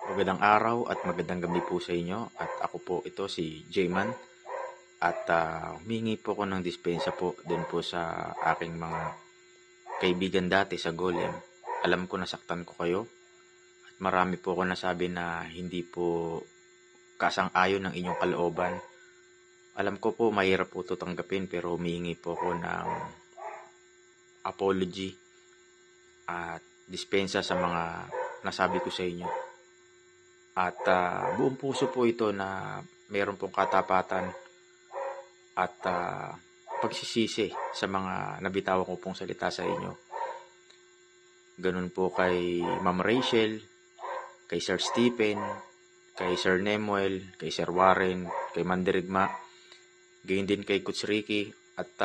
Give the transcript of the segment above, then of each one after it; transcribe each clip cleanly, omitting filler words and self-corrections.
Magandang araw at magandang gabi po sa inyo. At ako po ito si Jayman. At humingi po ko ng dispensa po dun po sa aking mga kaibigan dati sa Golem. Alam ko nasaktan ko kayo. At marami po ko nasabi na hindi po kasang-ayon ng inyong kalooban. Alam ko po mahirap po ito tanggapin, pero humingi po ko ng apology at dispensa sa mga nasabi ko sa inyo. At buong puso po ito na meron pong katapatan at pagsisisi sa mga nabitawan ko pong salita sa inyo. Ganun po kay Ma'am Rachel, kay Sir Stephen, kay Sir Nemuel, kay Sir Warren, kay Mandirigma, gayon din kay Coach Ricky, at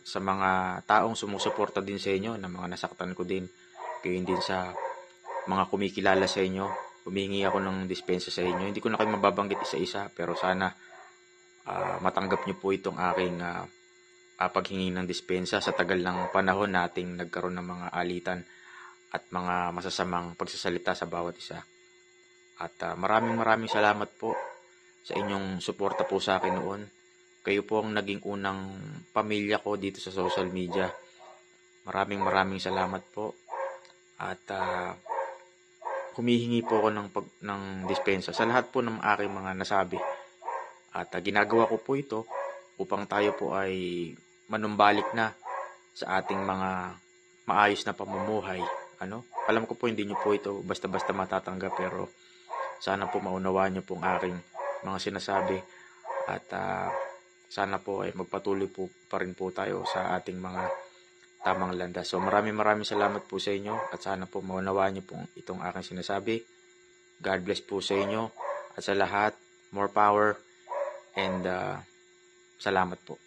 sa mga taong sumusuporta din sa inyo, na mga nasaktan ko din, gayon din sa mga kumikilala sa inyo. Humingi ako ng dispensa sa inyo. Hindi ko na kayo mababanggit isa-isa, pero sana matanggap niyo po itong aking paghingi ng dispensa sa tagal ng panahon nating nagkaroon ng mga alitan at mga masasamang pagsasalita sa bawat isa. At maraming salamat po sa inyong suporta po sa akin noon. Kayo po ang naging unang pamilya ko dito sa social media. Maraming salamat po. At humihingi po ako ng dispensa sa lahat po ng aking mga nasabi. At ginagawa ko po ito upang tayo po ay manumbalik na sa ating mga maayos na pamumuhay. Alam ko po hindi nyo po ito basta-basta matatanggap, pero sana po maunawaan nyo po ang aking mga sinasabi. At sana po ay magpatuloy po pa rin po tayo sa ating mga tamang landas. So maraming salamat po sa inyo, at sana po maunawaan niyo po itong aking sinasabi. God bless po sa inyo, at sa lahat, more power, and salamat po.